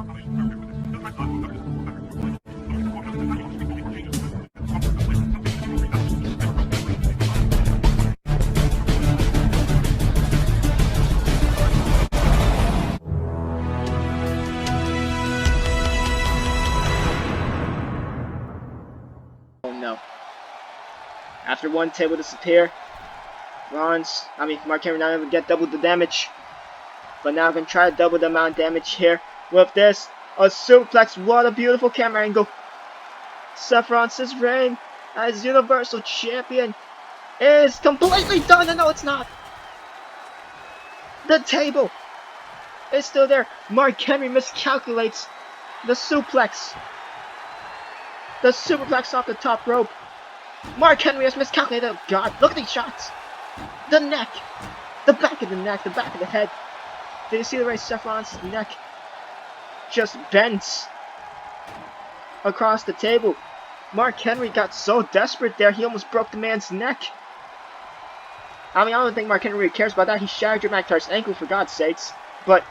Oh no. After one table disappear, Mark Henry not even get double the damage. But now I'm going to try to double the amount of damage here. With this, a suplex. What a beautiful camera angle. Seth Rollins' reign as Universal Champion is completely done. And no, it's not. The table is still there. Mark Henry miscalculates the suplex. The superplex off the top rope. Mark Henry has miscalculated. Oh God, look at these shots. The neck. The back of the neck. The back of the head. Did you see the way Seth Rollins' neck just bends across the table? Mark Henry got so desperate there, he almost broke the man's neck. I don't think Mark Henry really cares about that. He shattered Drew McIntyre's ankle, for God's sakes. So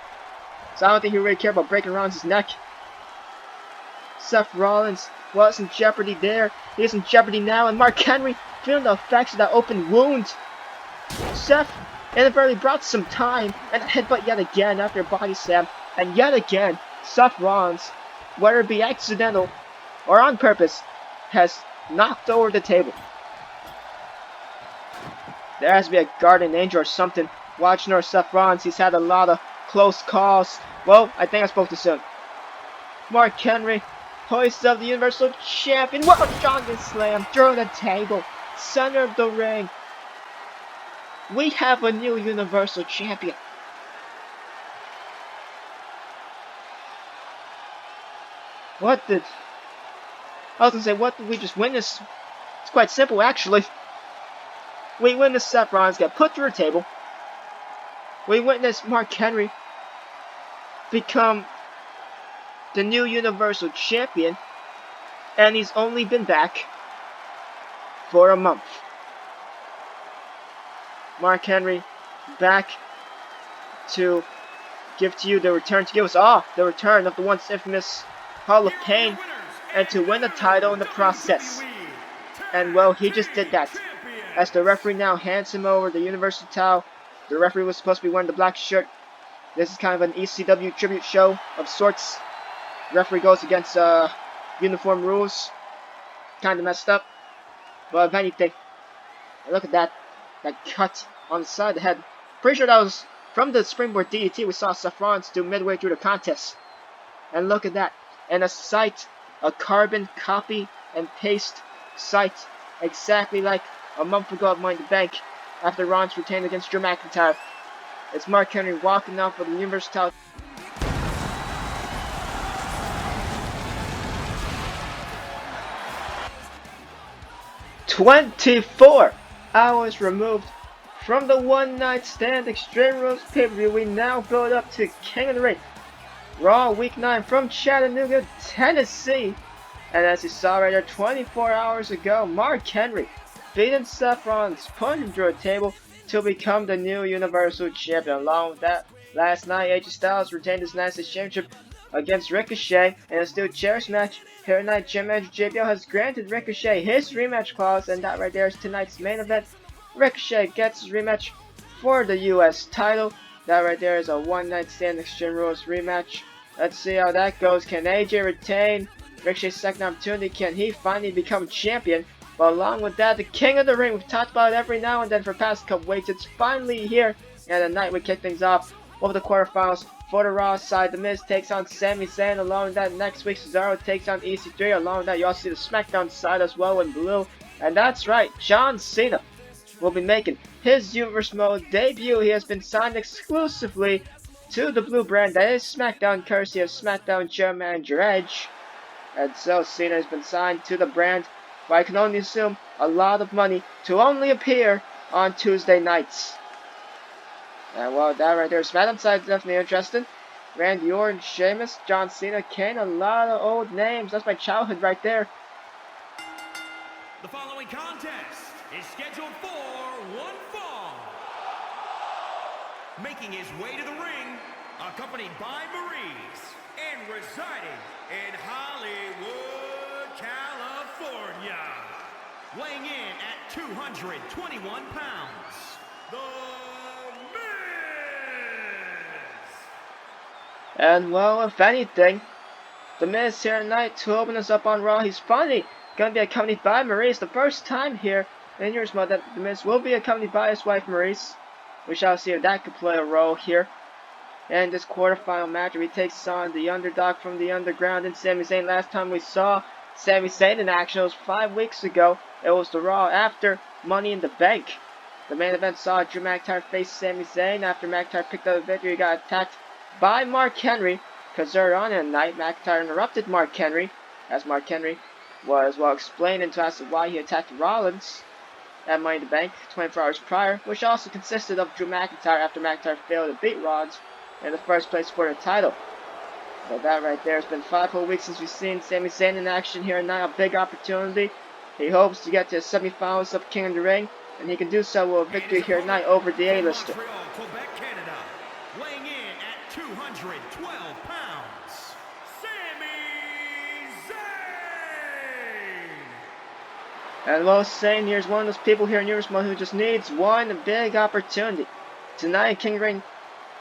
I don't think he really cared about breaking Rollins' neck. Seth Rollins was in jeopardy there. He is in jeopardy now, and Mark Henry feeling the effects of that open wound. Seth inadvertently brought some time and a headbutt yet again after a body slam, and yet again Seth Rollins, whether it be accidental or on purpose, has knocked over the table. There has to be a guardian angel or something watching over Seth Rollins. He's had a lot of close calls. Well, I think I spoke too soon. Mark Henry hoists up the Universal Champion. What a Dragon Slam through the table, center of the ring. We have a new Universal Champion. What did we just witness? It's quite simple, actually. We witnessed Seth Rollins get put through a table. We witnessed Mark Henry become the new Universal Champion, and he's only been back for a month. Mark Henry back to give to you the return, to give us the return of the once infamous Hall of Pain, and to win the title in the process. And well, he just did that. As the referee now hands him over the Universal title. The referee was supposed to be wearing the black shirt. This is kind of an ECW tribute show of sorts. The referee goes against uniform rules. Kind of messed up. But if anything, look at that cut on the side of the head. Pretty sure that was from the springboard DDT we saw Seth Rollins do midway through the contest. And look at that. And a sight, a carbon copy and paste sight, exactly like a month ago at Money in the Bank, after Rollins retained against Drew McIntyre. It's Mark Henry walking off with the Universal title. "24 hours removed from the one-night stand Extreme Rules pay-per-view, we now build up to King of the Ring Raw Week 9 from Chattanooga, Tennessee. And as you saw right there, 24 hours ago, Mark Henry beating Seth Rollins, putting him through a table to become the new Universal Champion. Along with that, last night, AJ Styles retained his United States Championship against Ricochet in a steel chairs match. Here tonight, Gym Manager JBL has granted Ricochet his rematch clause, and that right there is tonight's main event. Ricochet gets his rematch for the US title. That right there is a one-night stand Extreme Rules rematch. Let's see how that goes. Can AJ retain Ricochet's second opportunity? Can he finally become champion? But along with that, the King of the Ring, we've talked about it every now and then for past couple weeks. It's finally here, and tonight we kick things off over the quarterfinals. For the Raw side, The Miz takes on Sami Zayn. Along with that, next week Cesaro takes on EC3. Along with that, you also see the SmackDown side as well in blue. And that's right, John Cena will be making his Universe Mode debut. He has been signed exclusively to the blue brand, that is SmackDown, courtesy of SmackDown General Manager Edge. And so Cena has been signed to the brand, but I can only assume a lot of money to only appear on Tuesday nights. And well, that right there, SmackDown side is definitely interesting. Randy Orton, Sheamus, John Cena, Kane, a lot of old names. That's my childhood right there. The following contest is scheduled for one fall. Making his way to the ring, accompanied by Maurice, and residing in Hollywood, California, weighing in at 221 pounds, The Miz! And well, if anything, The Miz here tonight to open us up on Raw. He's finally going to be accompanied by Maurice. The first time here in Years Mode that The Miz will be accompanied by his wife Maurice. We shall see if that could play a role here. In this quarterfinal match, he takes on the underdog from the underground and Sami Zayn. Last time we saw Sami Zayn in action, it was 5 weeks ago. It was the Raw after Money in the Bank. The main event saw Drew McIntyre face Sami Zayn. After McIntyre picked up the victory, he got attacked by Mark Henry. Because earlier on in the night, McIntyre interrupted Mark Henry, as Mark Henry was well explained into as to why he attacked Rollins at Money in the Bank 24 hours prior, which also consisted of Drew McIntyre after McIntyre failed to beat Rollins in the first place for the title. So that right there has been 5 whole weeks since we've seen Sami Zayn in action here tonight. A big opportunity. He hopes to get to the semifinals of King of the Ring, and he can do so with a victory here tonight over the A-lister. Quebec, Canada, weighing in at 212 pounds, Sami Zayn! And well, Zayn here's one of those people here in Eurosport who just needs one big opportunity. Tonight in King of the Ring,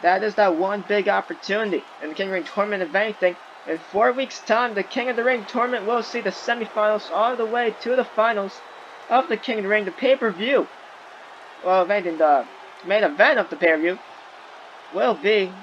that is that one big opportunity. In the King of the Ring tournament, if anything, in 4 weeks' time, the King of the Ring tournament will see the semifinals all the way to the finals of the King of the Ring, the pay-per-view. Well, if anything, the main event of the pay-per-view will be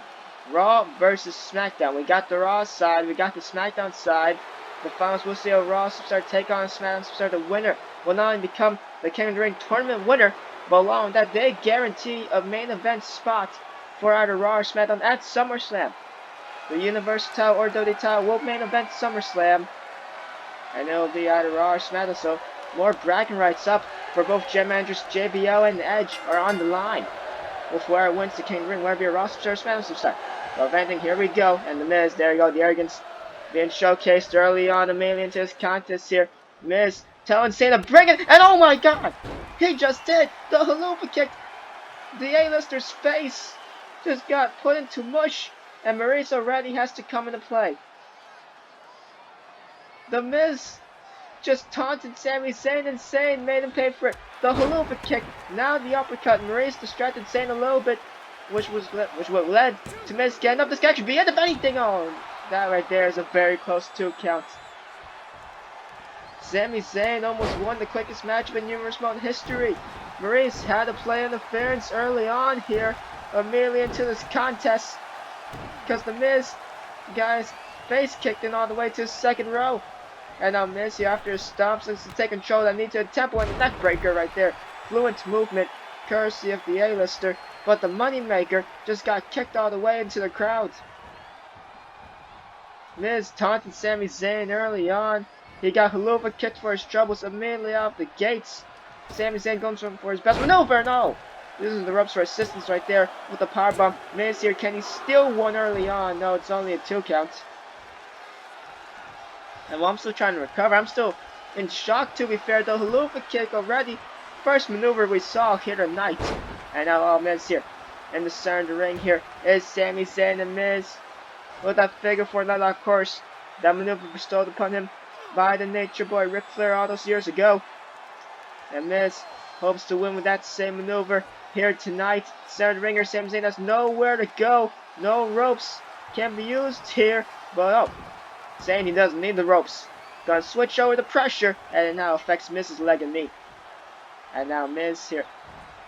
Raw versus SmackDown. We got the Raw side, we got the SmackDown side. The finals will see a Raw superstar take on a SmackDown superstar. The winner will not only become the King of the Ring tournament winner, but along with that, they guarantee a main event spot for either Raw or SmackDown at SummerSlam. The Universal title or WWE title will main event SummerSlam, and it will be either Raw or SmackDown. So more bragging rights up for both Gen managers JBL and Edge are on the line. With whoever wins the King of the Ring, whether it be a Raw superstar or SmackDown superstar. Well, if anything, here we go. And the Miz, there you go, the arrogance being showcased early on immediately into this contest here. Miz telling Zayn to bring it, and oh my god! He just did! The haluva kick! The A-lister's face just got put into mush, and Maurice already has to come into play. The Miz just taunted Sami Zayn, and Zayn made him pay for it. The haluva kick, now the uppercut. Maurice distracted Zayn a little bit, which what led to Miz getting up this catch. Be end of anything. Oh, that right there is a very close 2 count. Sami Zayn almost won the quickest matchup in numerous month history. Maurice had to play interference early on here, immediately into this contest, because the Miz guy's face kicked in all the way to his second row. And now Miz here after his stomps looks to take control that knee to the temple, and the neck breaker right there. Fluent movement, courtesy of the A-lister, but the Moneymaker just got kicked all the way into the crowd. Miz taunted Sami Zayn early on. He got haluva kicked for his troubles immediately off the gates. Sami Zayn goes for his best maneuver. No! Using the ropes for assistance right there with the powerbomb. Miz here, can he steal one early on? No, it's only a 2 count. And while I'm still trying to recover, I'm still in shock to be fair. The haluva kick already. First maneuver we saw here tonight. And now all Miz here. In the center of the ring here is Sami Zayn and Miz. With that figure 4 night, of course. That maneuver bestowed upon him by the Nature Boy Ric Flair all those years ago. And Miz hopes to win with that same maneuver here tonight. Center of the ring here, Sami Zayn has nowhere to go. No ropes can be used here. But oh, saying he doesn't need the ropes. Gonna switch over the pressure, and it now affects Miz's leg and knee. And now Miz here,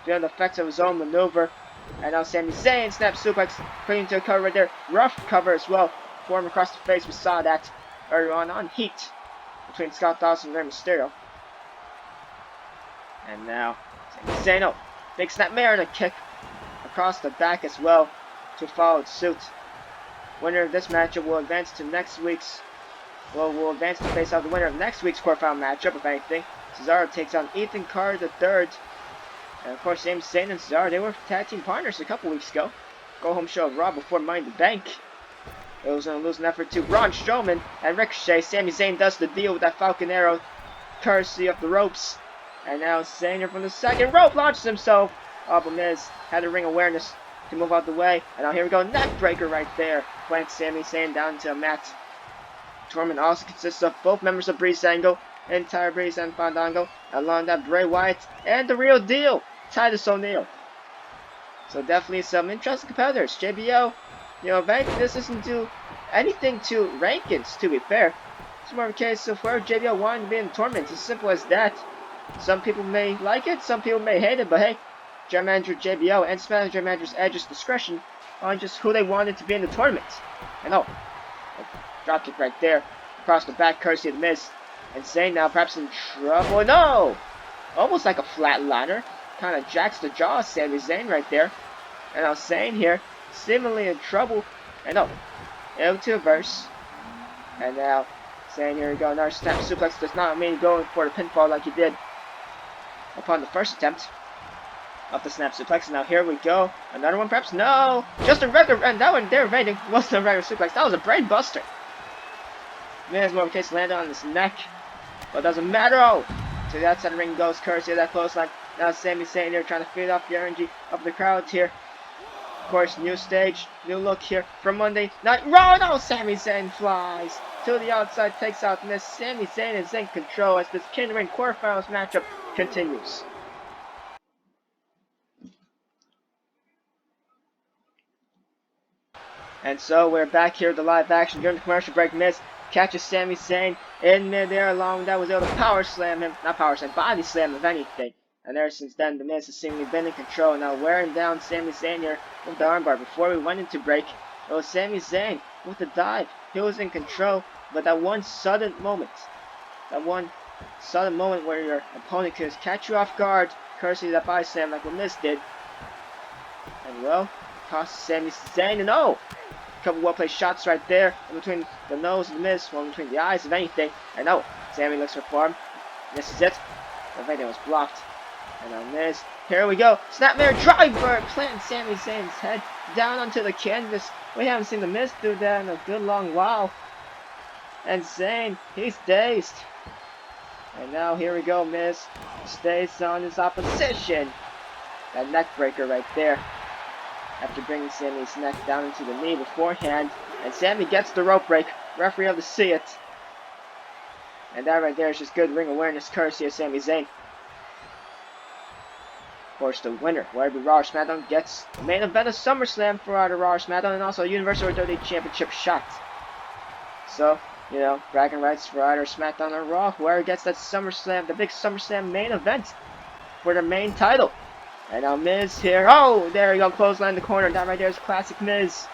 feeling the effects of his own maneuver. And now Sami Zayn snap suplex, putting to a cover right there. Rough cover as well. Form across the face. We saw that earlier on Heat between Scott Dawson and Rey Mysterio. And now Sami Zayn, oh, big snap Mariner kick across the back as well to follow suit. Winner of this matchup will advance to next week's. Well, will advance to face off the winner of next week's quarterfinal matchup. If anything, Cesaro takes on Ethan Carter III. And of course, Sami Zayn and Cesaro, they were tag team partners a couple weeks ago. Go home show of Raw before Money in the Bank. It was going to lose an effort to Braun Strowman and Ricochet. Sami Zayn does the deal with that Falcon Arrow, courtesy of the ropes. And now Zayn here from the second rope launches himself. Oh, but Miz had the ring awareness to move out the way. And now here we go, neck breaker right there. Plants Sami Zayn down to a mat. tournament also consists of both members of Breezango, entire Breeze and Fandango, along that Bray Wyatt, and the real deal, Titus O'Neil. So definitely some interesting competitors. JBL, if anything, this isn't do anything to rankings, to be fair. It's more of a case of where JBL wanted to be in the tournament. It's as simple as that. Some people may like it, some people may hate it, but hey, General Manager JBL and SmackDown General Manager's Edge's discretion on just who they wanted to be in the tournament. And oh, a dropkick right there, across the back, courtesy of the Miz. And Zayn now perhaps in trouble. No! Almost like a flatliner. Kind of jacks the jaw of Sami Zayn right there. And now Zayn here, seemingly in trouble. And oh, into a verse. And now Zayn, here we go. Another snap suplex does not mean going for the pinfall like he did upon the first attempt of the snap suplex. And now here we go. Another one perhaps? No! Just a regular, and that one there rating wasn't a regular suplex. That was a brain buster. Miz more of a case landed on his neck. But it doesn't matter. Oh! To the outside of the ring goes courtesy of that clothesline. Now Sami Zayn here trying to feed off the energy of the crowds here. Of course, new stage, new look here for Monday Night Raw. No, Sami Zayn flies to the outside, takes out Miz. Sami Zayn is in control as this King of the Ring quarterfinals matchup continues. And so we're back here with the live action during the commercial break. Miz catches Sami Zayn in midair, along with that was able to power slam him, not power slam, body slam if anything. And ever since then, the Miz has seemingly been in control. Now wearing down Sami Zayn here with the armbar. Before we went into break, it was Sami Zayn with the dive. He was in control, but that one sudden moment where your opponent could catch you off guard, courtesy of that body slam like what Miz did. And well, cost Sami Zayn, and oh! A couple well-placed shots right there, in between the nose of the Miz, one between the eyes if anything. And oh, Sami looks for form. This is it. The video was blocked. And on Miz, here we go. Snapmare driver, planting Sami Zayn's head down onto the canvas. We haven't seen the Miz do that in a good long while. And Zayn, he's dazed. And now here we go, Miz stays on his opposition. That neck breaker right there. After bringing Sami's neck down into the knee beforehand. And Sami gets the rope break. Referee have to see it. And that right there is just good ring awareness courtesy of Sami Zayn. Of course, the winner, whether it be Raw or SmackDown, gets the main event of SummerSlam for either Raw or SmackDown, and also a Universal WWE Championship shot. So, bragging rights for either SmackDown or Raw, whoever gets that SummerSlam, the big SummerSlam main event for their main title. And now Miz here. Oh, there you go. Clothesline in the corner. That right there is classic Miz.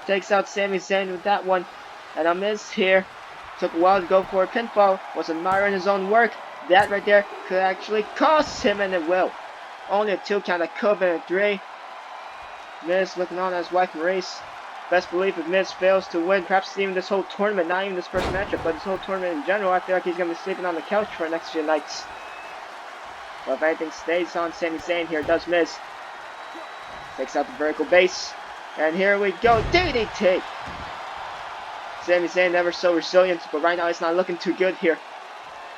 Takes out Sami Zayn with that one. And now Miz here. Took a while to go for a pinfall. Was admiring his own work. That right there could actually cost him, and it will. Only a 2 count. That could have been a 3. Miz looking on at his wife Maurice. Best belief if Miz fails to win, perhaps even this whole tournament, not even this first matchup, but this whole tournament in general, I feel like he's going to be sleeping on the couch for the next few nights. Well, if anything stays on Sami Zayn here, does Miz. Takes out the vertical base. And here we go, DDT! Sami Zayn never so resilient, but right now it's not looking too good here.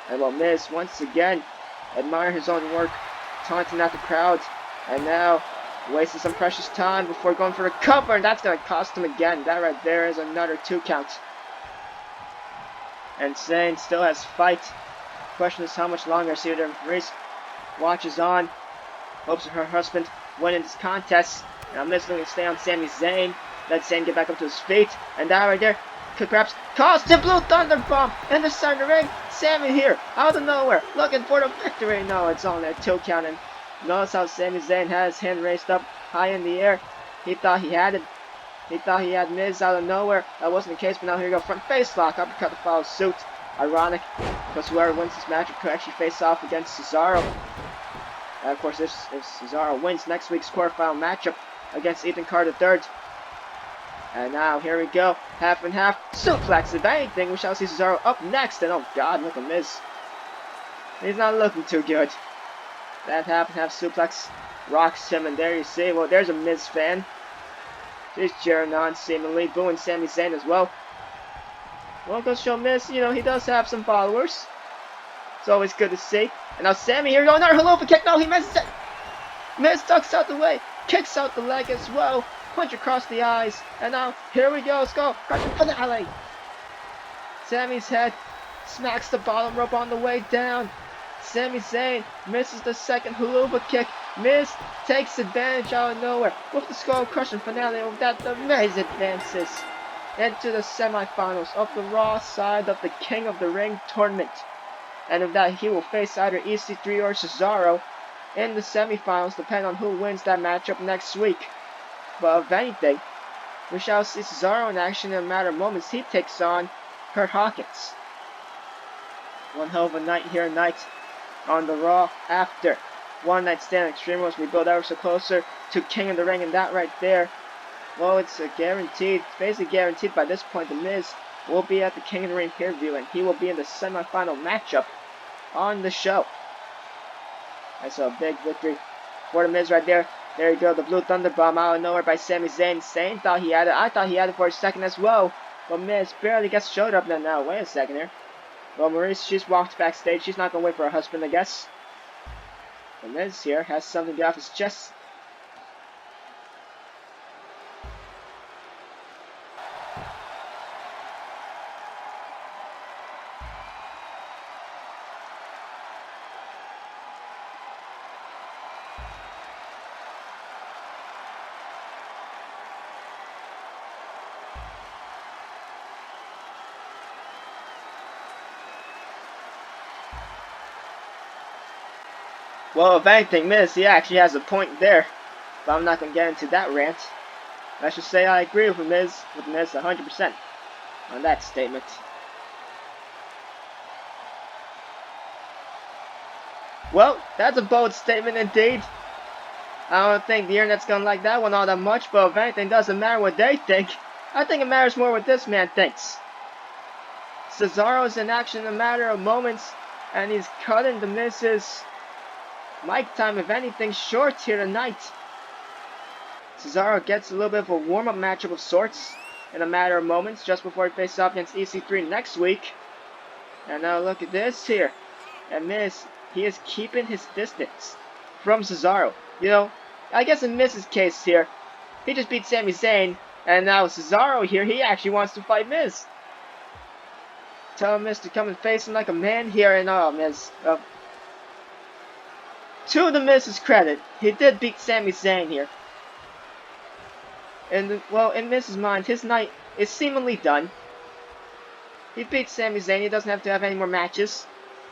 And well, Miz, once again, admire his own work, taunting at the crowd. And now, wasting some precious time before going for a cover, and that's going to cost him again. That right there is another 2 count. And Zayn still has fight. Question is how much longer. See there, Maurice watches on, hopes her husband win in this contest. Now Miz looking to stay on Sami Zayn. Let Zayn get back up to his feet. And that right there could perhaps cost him. Blue Thunder Bomb in the center ring. Sami here, out of nowhere, looking for the victory. No, it's only a 2 count. And notice how Sami Zayn has his hand raised up high in the air. He thought he had it. He thought he had Miz out of nowhere. That wasn't the case, but now here we go. Front face lock, uppercut to follow suit. Ironic, because whoever wins this matchup could actually face off against Cesaro. And of course, if Cesaro wins next week's quarterfinal matchup against Ethan Carter III. And now, here we go. Half and half. Suplex, if anything. We shall see Cesaro up next. And oh god, look at Miz. He's not looking too good. That half and half suplex rocks him. And there you see, well, there's a Miz fan. She's cheering on, seemingly. Booing Sami Zayn as well. Well, goes show Miz, he does have some followers. It's always good to see. And now Sami here going, another Halofa kick. No, he misses it. Miz ducks out the way. Kicks out the leg as well. Punch across the eyes. And now, here we go. Let's go. Crushing finale. Sami's head smacks the bottom rope on the way down. Sami Zayn misses the second haluva kick. Miz takes advantage out of nowhere with the skull crushing finale of that. The Miz advances into the semifinals of the Raw side of the King of the Ring tournament. And with that, he will face either EC3 or Cesaro in the semifinals, depending on who wins that matchup next week. But if anything, we shall see Cesaro in action in a matter of moments. He takes on Curt Hawkins. One hell of a night here tonight on the Raw after One Night Stand Extreme Rules. We build ever so closer to King of the Ring, and that right there, well, it's guaranteed, basically guaranteed by this point. The Miz will be at the King of the Ring pay-per-view, and he will be in the semifinal matchup on the show. That's a big victory for the Miz right there. There you go, the Blue Thunder Bomb out of nowhere by Sami Zayn. Zayn thought he had it. I thought he had it for a second as well. But Miz barely gets showed up now. Wait a second here. Well, Maurice, she's walked backstage. She's not going to wait for her husband, I guess. The Miz here has something to get off his chest. Well, if anything, Miz, he actually has a point there. But I'm not going to get into that rant. Let's just say I agree with Miz 100% on that statement. Well, that's a bold statement indeed. I don't think the internet's going to like that one all that much, but if anything, it doesn't matter what they think. I think it matters more what this man thinks. Cesaro's in action in a matter of moments, and he's cutting the Miz's mic time, if anything, short here tonight. Cesaro gets a little bit of a warm-up matchup of sorts in a matter of moments just before he faces off against EC3 next week. And now look at this here. And Miz, he is keeping his distance from Cesaro. You know, I guess in Miz's case here, he just beat Sami Zayn, and now Cesaro here, he actually wants to fight Miz. Tell Miz to come and face him like a man here, and Miz, to the Miz's credit, he did beat Sami Zayn here. And, well, in Miz's mind, his night is seemingly done. He beat Sami Zayn, he doesn't have to have any more matches.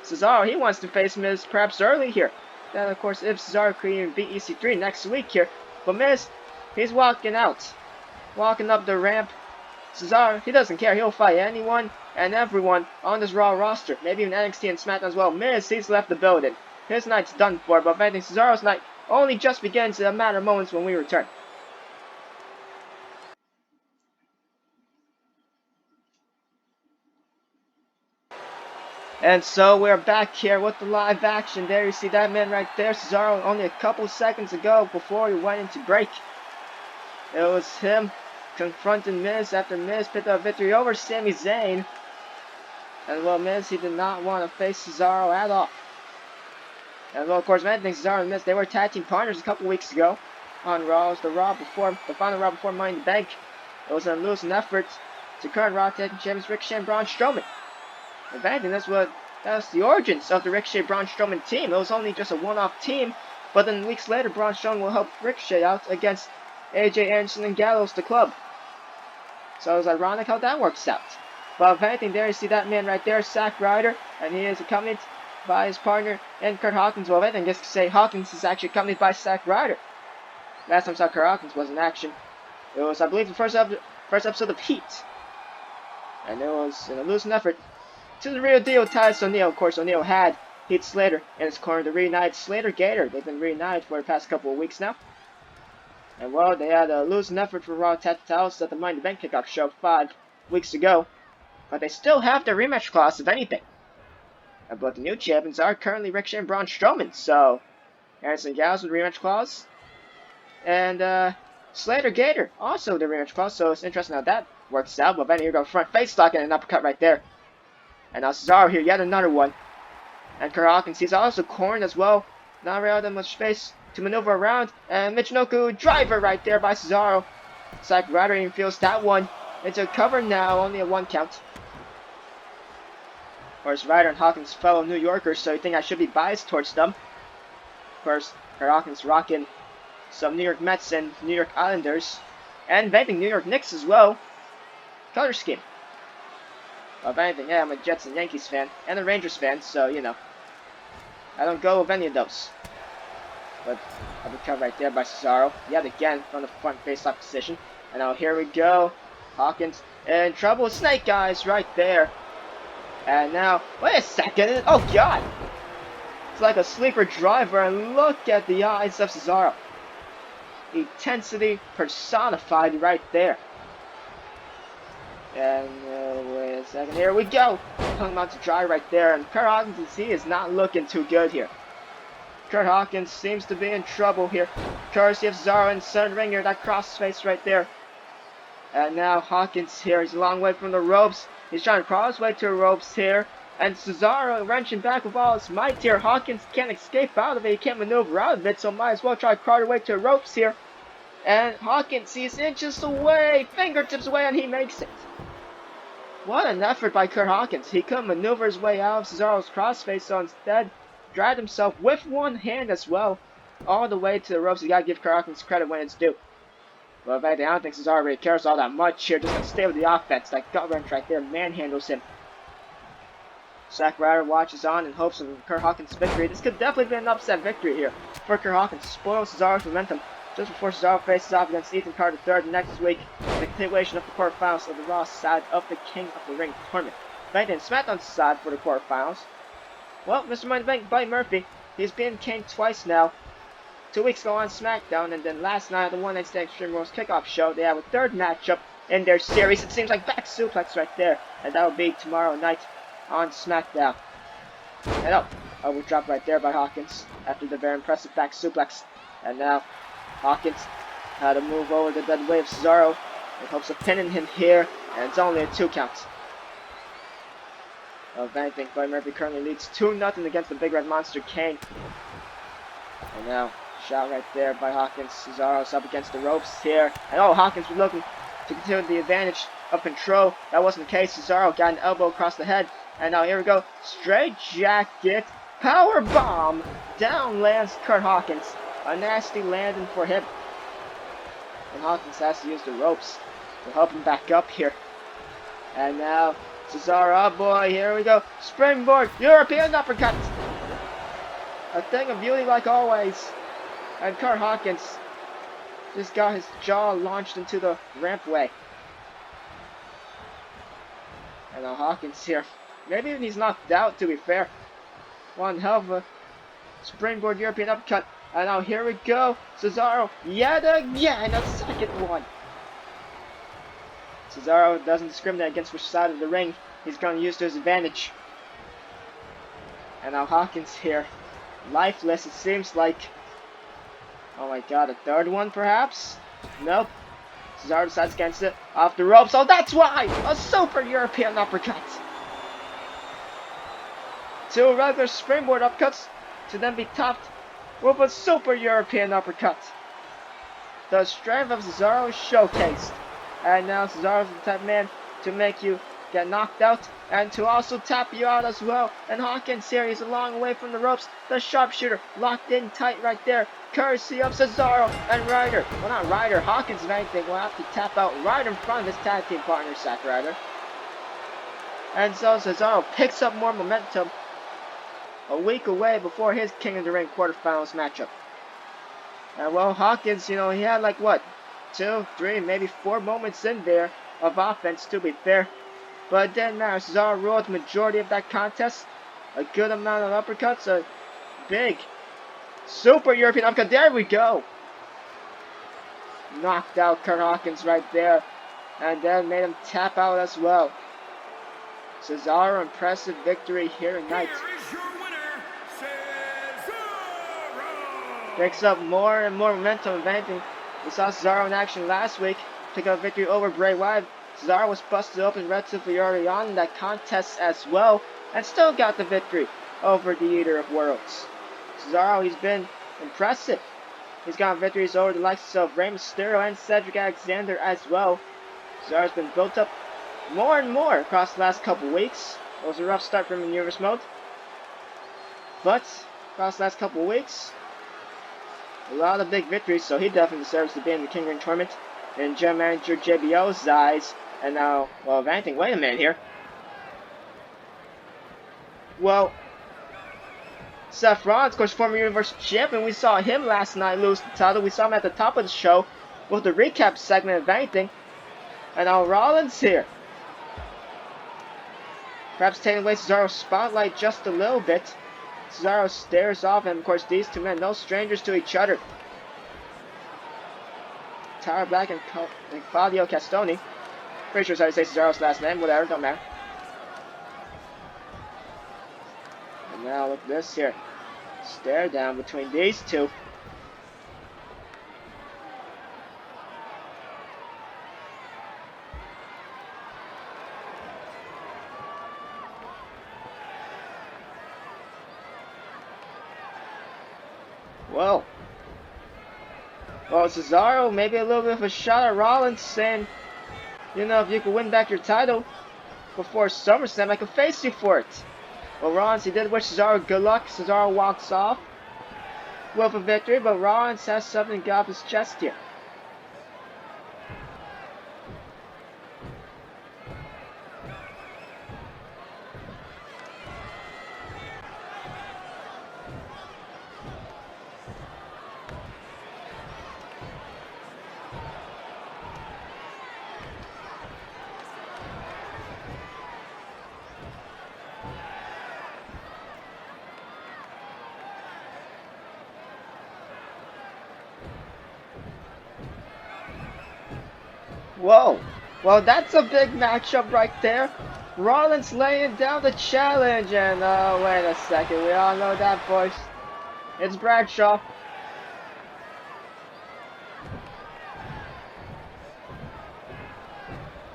Cesaro, he wants to face Miz perhaps early here. Then, of course, if Cesaro could even beat EC3 next week here. But Miz, he's walking out. Walking up the ramp. Cesaro, he doesn't care. He'll fight anyone and everyone on this Raw roster. Maybe even NXT and SmackDown as well. Miz, he's left the building. His night's done for, but if anything, Cesaro's night only just begins in a matter of moments when we return. And so we're back here with the live action. There you see that man right there, Cesaro, only a couple seconds ago before he went into break. It was him confronting Miz after Miz picked up a victory over Sami Zayn. And well, Miz, he did not want to face Cesaro at all. And well, of course, many things Cesaro and Miz, they were tag team partners a couple weeks ago on Raw. It was the final Raw before Money in the Bank. It was an losing effort to current Raw Tag Team Champions Ricochet and Braun Strowman. In fact, that's the origins of the Ricochet Braun Strowman team. It was only just a one-off team, but then weeks later, Braun Strowman will help Ricochet out against AJ Anderson and Gallows, the club. So it was ironic how that works out. But if anything, there you see that man right there, Zack Ryder, and he is accompanied by his partner and Curt Hawkins. Well, if anything, I guess to say Hawkins is actually accompanied by Zack Ryder. Last time I saw Curt Hawkins was in action. It was, I believe, the first episode of Heat. And it was in a losing effort to the real deal, Titus O'Neil. Of course, O'Neil had Heath Slater in his corner to reunite Slater Gator. They've been reunited for the past couple of weeks now. And well, they had a losing effort for Raw Tag Titles at the Money in the Bank kickoff show 5 weeks ago. But they still have their rematch clause, if anything. But the new champions are currently Ricochet and Braun Strowman. So, Anderson Gallows with rematch clause. And Slater Gator also the rematch clause. So it's interesting how that works out. But then here go front face lock and an uppercut right there. And now Cesaro here, yet another one. And Curt Hawkins, he's also cornered as well. Not really that much space to maneuver around. And Michinoku driver right there by Cesaro. Zack Ryder even feels that one into a cover now, only a 1 count. Of course, Ryder and Hawkins fellow New Yorkers, so you think I should be biased towards them. Of course, Kurt Hawkins rocking some New York Mets and New York Islanders, and maybe New York Knicks as well. Color scheme. Well, if anything, yeah, I'm a Jets and Yankees fan, and a Rangers fan, so, you know, I don't go with any of those. But I'll be cut right there by Cesaro, yet again from the front face-off position. And now here we go. Hawkins in trouble with Snake Eyes right there. And now, wait a second, oh god! It's like a sleeper driver, and look at the eyes of Cesaro. Intensity personified right there. And wait a second, here we go. Coming out to dry right there, and Kurt Hawkins, he is not looking too good here. Kurt Hawkins seems to be in trouble here. Courtesy of Cesaro in center ring here, that crossface right there. And now Hawkins here, he's a long way from the ropes. He's trying to crawl his way to the ropes here. And Cesaro wrenching back with all his might here. Hawkins can't escape out of it, he can't maneuver out of it, so might as well try to crawl his way to the ropes here. And Hawkins, he's inches away, fingertips away, and he makes it. What an effort by Kurt Hawkins. He couldn't maneuver his way out of Cesaro's crossface, so instead dragged himself with one hand as well all the way to the ropes. You gotta give Kurt Hawkins credit when it's due. But if anything, I don't think Cesaro really cares all that much here. Just gonna stay with the offense. That gut wrench right there manhandles him. Zack Ryder watches on in hopes of Kurt Hawkins' victory. This could definitely be an upset victory here for Kurt Hawkins. Spoil Cesaro's momentum just before Cesaro faces off against Ethan Carter III next week in the continuation of the quarterfinals of the Raw side of the King of the Ring tournament. But then SmackDown side for the quarterfinals. Well, Mr. Money Bank, Buddy Murphy, he's been caned twice now. 2 weeks ago on SmackDown, and then last night at the One Night Stand Extreme Rules kickoff show, they have a third matchup in their series. It seems like back suplex right there, and that will be tomorrow night on SmackDown. And oh, over drop right there by Hawkins after the very impressive back suplex. And now Hawkins had to move over the dead weight of Cesaro in hopes of pinning him here, and it's only a 2 count. If anything, Buddy Murphy currently leads 2-0 against the Big Red Monster Kane. And now, shot right there by Hawkins. Cesaro's up against the ropes here. And oh, Hawkins was looking to continue the advantage of control. That wasn't the case. Cesaro got an elbow across the head. And now here we go. Straight jacket. Power bomb. Down lands Kurt Hawkins. A nasty landing for him. And Hawkins has to use the ropes to help him back up here. And now Cesaro, oh boy, here we go. Springboard, European uppercut. A thing of beauty like always. And Kurt Hawkins just got his jaw launched into the rampway. And now Hawkins here. Maybe even he's knocked out, to be fair. One hell of a springboard European uppercut. And now here we go. Cesaro yet again, a second one. Cesaro doesn't discriminate against which side of the ring he's going to use to his advantage. And now Hawkins here. Lifeless, it seems like. Oh my god, a third one perhaps? Nope. Cesaro decides against it. Off the ropes. Oh, that's why! A super European uppercut. 2 regular springboard uppercuts to then be topped with a super European uppercut. The strength of Cesaro is showcased. And now Cesaro's the type of man to make you get knocked out and to also tap you out as well. And Hawkins here, he's a long way from the ropes. The sharpshooter locked in tight right there. Courtesy of Cesaro and Ryder. Well, not Ryder. Hawkins, if anything, will have to tap out right in front of his tag team partner, Zack Ryder. And so Cesaro picks up more momentum a week away before his King of the Ring quarterfinals matchup. And well, Hawkins, you know, he had like what? 2, 3, maybe 4 moments in there of offense, to be fair. But it didn't matter. Cesaro ruled the majority of that contest. A good amount of uppercuts. A big super European uppercut. There we go. Knocked out Kurt Hawkins right there. And then made him tap out as well. Cesaro, impressive victory here tonight. Here is your winner, Cesaro. Picks up more and more momentum, if anything. We saw Cesaro in action last week, pick up a victory over Bray Wyatt. Cesaro was busted open relatively early on in that contest as well, and still got the victory over the Eater of Worlds. Cesaro, he's been impressive. He's got victories over the likes of Rey Mysterio and Cedric Alexander as well. Cesaro's been built up more and more across the last couple weeks. It was a rough start from the universe mode. But, across the last couple of weeks, a lot of big victories, so he definitely deserves to be in the King Ring tournament. In General Manager JBO's eyes, and now, well, if anything, wait a minute here. Well, Seth Rollins, of course, former Universal Champion, we saw him last night lose the title. We saw him at the top of the show with the recap segment, if anything. And now Rollins here. Perhaps taking away Cesaro's spotlight just a little bit. Cesaro stares off, and of course, these two men, no strangers to each other. Tyler Black and Claudio Castoni. Pretty sure it's how to say Cesaro's last name, whatever, don't matter. And now look at this here. Stare down between these two. Whoa. Well, Cesaro, maybe a little bit of a shot at Rollins, saying, you know, if you could win back your title before SummerSlam, I could face you for it. Well, Rollins, he did wish Cesaro good luck. Cesaro walks off with a victory, but Rollins has something to get off his chest here. Whoa. Well, that's a big matchup right there. Rollins laying down the challenge, and wait a second, we all know that voice. It's Bradshaw.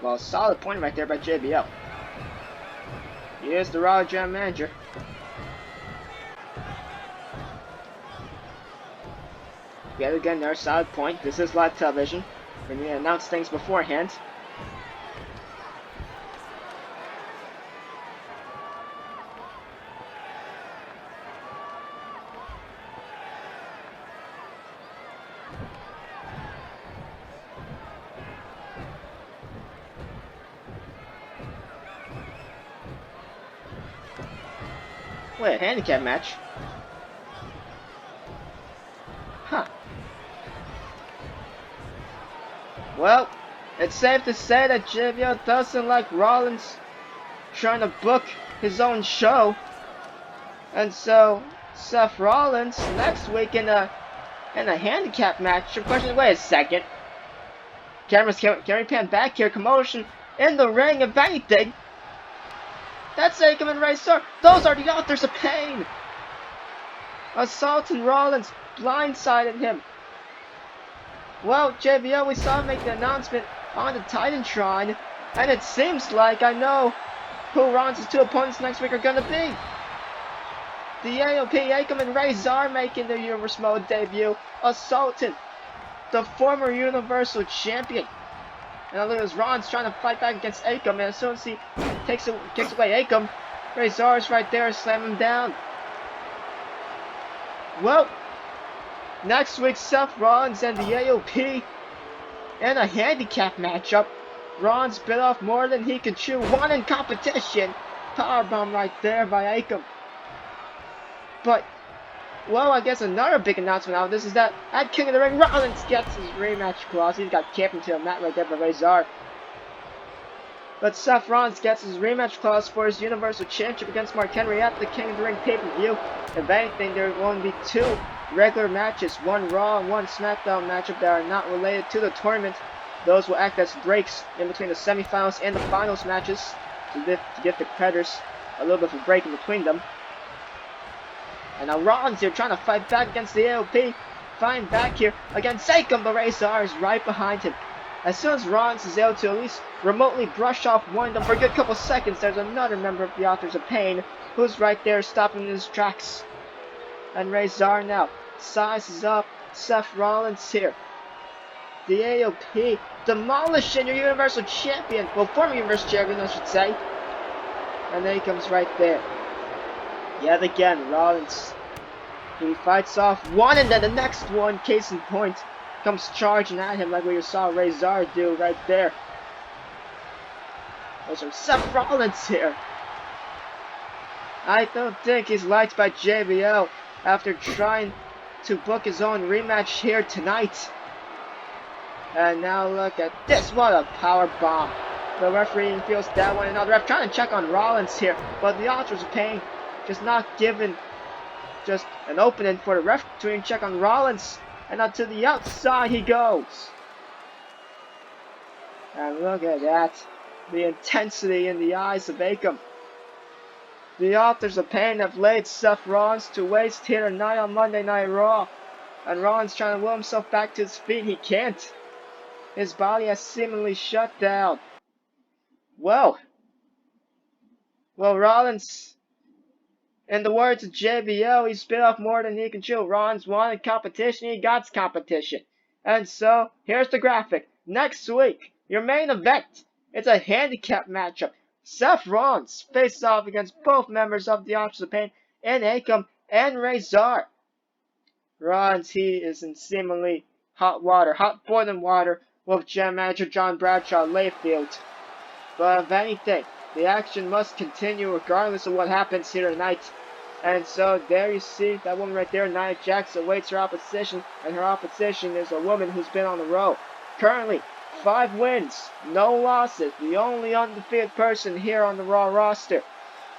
Well, solid point right there by JBL. He is the Raw General Manager. Yet again, their solid point. This is live television. When we announce things beforehand. Wait, a handicap match? Huh. Well, it's safe to say that JBL doesn't like Rollins trying to book his own show. And so, Seth Rollins next week in a handicap match. Of course, wait a second. Cameras can we pan back here? Commotion in the ring, if anything. That's Akam and Razor. Those are the authors of pain. Assaulting Rollins, blindsided him. Well, JBL, we saw him make the announcement on the Titantron, and it seems like I know who Rollins' two opponents next week are gonna be. The AOP, Akam and Razor making their Universe Mode debut, assaulting the former Universal Champion. And I look at Rollins trying to fight back against Akam, and as soon as he kicks away Akam, Razor's right there, slam him down. Well, next week, Seth Rollins and the AOP in a handicap matchup. Rollins bit off more than he could chew. One in competition. Powerbomb right there by Akam. But, well, I guess another big announcement out of this is that at King of the Ring, Rollins gets his rematch clause. He's got camped into a mat right there by Razor. But Seth Rollins gets his rematch clause for his Universal Championship against Mark Henry at the King of the Ring pay-per-view. If anything, there are going to be two regular matches, one Raw and one SmackDown matchup that are not related to the tournament. Those will act as breaks in between the semifinals and the finals matches to give the competitors a little bit of a break in between them. And now Rollins here trying to fight back against the AOP. Fighting back here against Akam, but Razor is right behind him. As soon as Rollins is able to at least remotely brush off one of them for a good couple seconds, there's another member of the Authors of Pain who's right there stopping in his tracks. And Razor now sizes up Seth Rollins here. The AOP demolishing your Universal Champion, well, former Universal Champion, I should say. And then he comes right there. Yet again, Rollins. He fights off one, and then the next one, case in point, comes charging at him like we saw Razor do right there. There's some Seth Rollins here. I don't think he's liked by JBL after trying to book his own rematch here tonight. And now look at this, what a power bomb. The referee feels that one, and now the ref trying to check on Rollins here, but the Authors of Pain just not given just an opening for the ref to check on Rollins, and now to the outside he goes. And look at that, the intensity in the eyes of Akam. The Authors of Pain have laid Seth Rollins to waste here tonight on Monday Night Raw, and Rollins trying to will himself back to his feet. He can't. His body has seemingly shut down. Well, Rollins, in the words of JBL, he spit off more than he can chew. Rollins wanted competition, he got competition. And so, here's the graphic. Next week, your main event, it's a handicap matchup. Seth Rollins face off against both members of the Authors of Pain, in Akam and Razor. Rollins, he is in seemingly hot water, hot boiling water, with General Manager John Bradshaw Layfield. But if anything, the action must continue regardless of what happens here tonight. And so there you see that woman right there, Nia Jax, awaits her opposition, and her opposition is a woman who's been on the road. Currently, 5 wins, no losses. The only undefeated person here on the Raw roster